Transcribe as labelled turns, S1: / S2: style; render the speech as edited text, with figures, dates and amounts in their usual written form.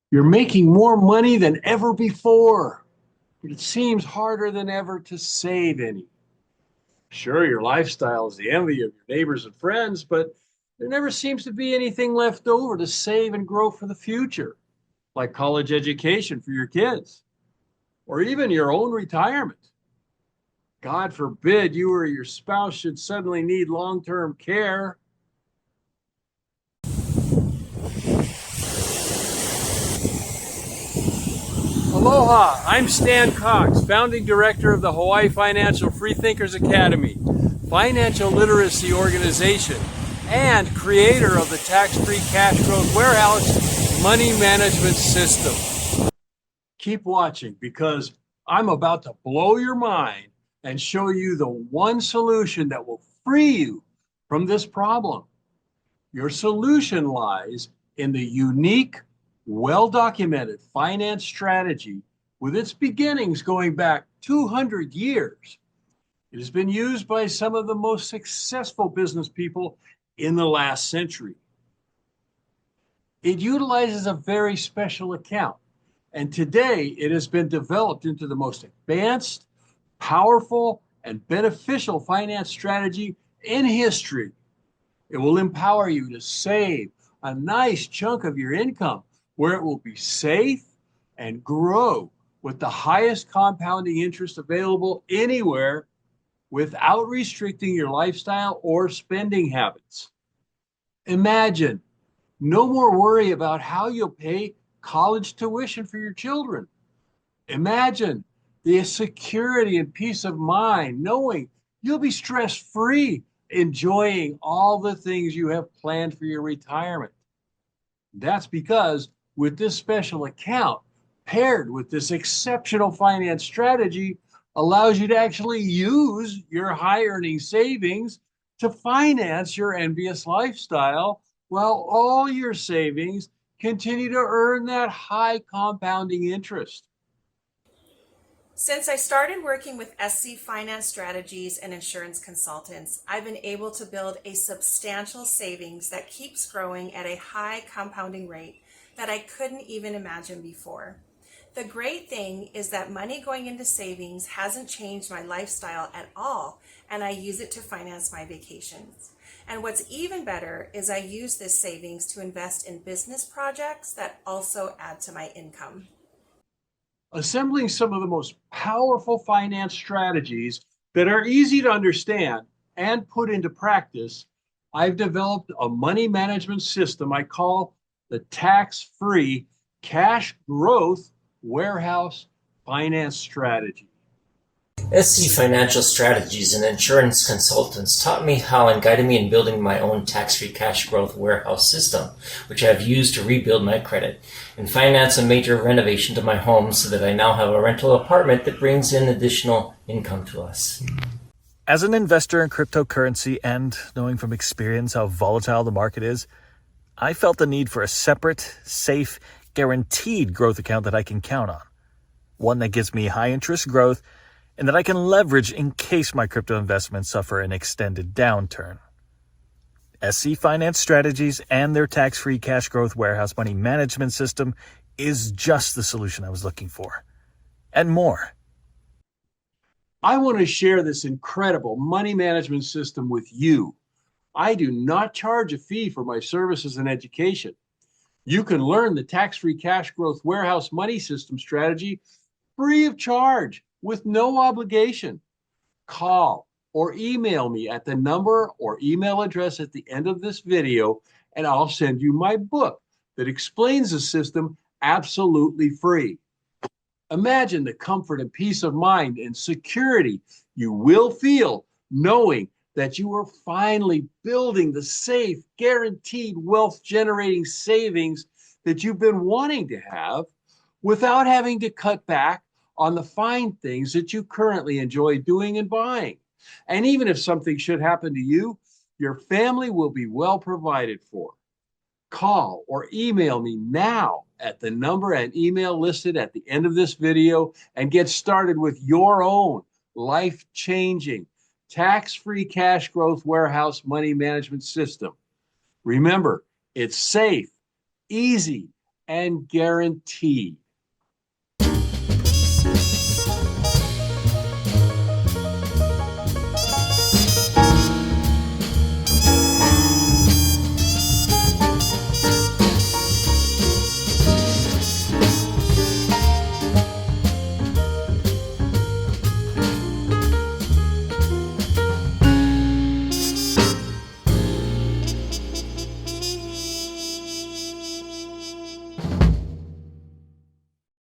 S1: You're making more money than ever before, but it seems harder than ever to save any. Sure, your lifestyle is the envy of your neighbors and friends, but there never seems to be anything left over to save and grow for the future, like college education for your kids, or even your own retirement. God forbid you or your spouse should suddenly need long term care. Aloha, I'm Stan Cox, founding director of the Hawaii Financial Freethinkers Academy, financial literacy organization, and creator of the tax-free cash growth warehouse money management system. Keep watching because I'm about to blow your mind and show you the one solution that will free you from this problem. Your solution lies in the unique, well-documented finance strategy with its beginnings going back 200 years. It has been used by some of the most successful business people in the last century. It utilizes a very special account, and today it has been developed into the most advanced, powerful, and beneficial finance strategy in history. It will empower you to save a nice chunk of your income where it will be safe and grow with the highest compounding interest available anywhere without restricting your lifestyle or spending habits. Imagine no more worry about how you'll pay college tuition for your children. Imagine the security and peace of mind knowing you'll be stress free, enjoying all the things you have planned for your retirement. That's because with this special account, paired with this exceptional finance strategy, allows you to actually use your high earning savings to finance your envious lifestyle while all your savings continue to earn that high compounding interest.
S2: Since I started working with SC Finance Strategies and insurance consultants, I've been able to build a substantial savings that keeps growing at a high compounding rate that I couldn't even imagine before. The great thing is that money going into savings hasn't changed my lifestyle at all, and I use it to finance my vacations. And what's even better is I use this savings to invest in business projects that also add to my income.
S1: Assembling some of the most powerful finance strategies that are easy to understand and put into practice, I've developed a money management system I call the tax free cash growth warehouse finance strategy.
S3: SC Financial Strategies and insurance consultants taught me how and guided me in building my own tax-free cash growth warehouse system, which I have used to rebuild my credit and finance a major renovation to my home so that I now have a rental apartment that brings in additional income to us.
S4: As an investor in cryptocurrency and knowing from experience how volatile the market is, I felt the need for a separate, safe, guaranteed growth account that I can count on. One that gives me high interest growth and that I can leverage in case my crypto investments suffer an extended downturn. SC Finance Strategies and their tax-free cash growth warehouse money management system is just the solution I was looking for. And more.
S1: I want to share this incredible money management system with you. I do not charge a fee for my services and education. You can learn the tax-free cash growth warehouse money system strategy free of charge with no obligation. Call or email me at the number or email address at the end of this video, and I'll send you my book that explains the system absolutely free. Imagine the comfort and peace of mind and security you will feel knowing that you are finally building the safe, guaranteed wealth generating savings that you've been wanting to have without having to cut back on the fine things that you currently enjoy doing and buying. And even if something should happen to you, your family will be well provided for. Call or email me now at the number and email listed at the end of this video and get started with your own life-changing, tax-free cash growth warehouse money management system. Remember, it's safe, easy, and guarantee.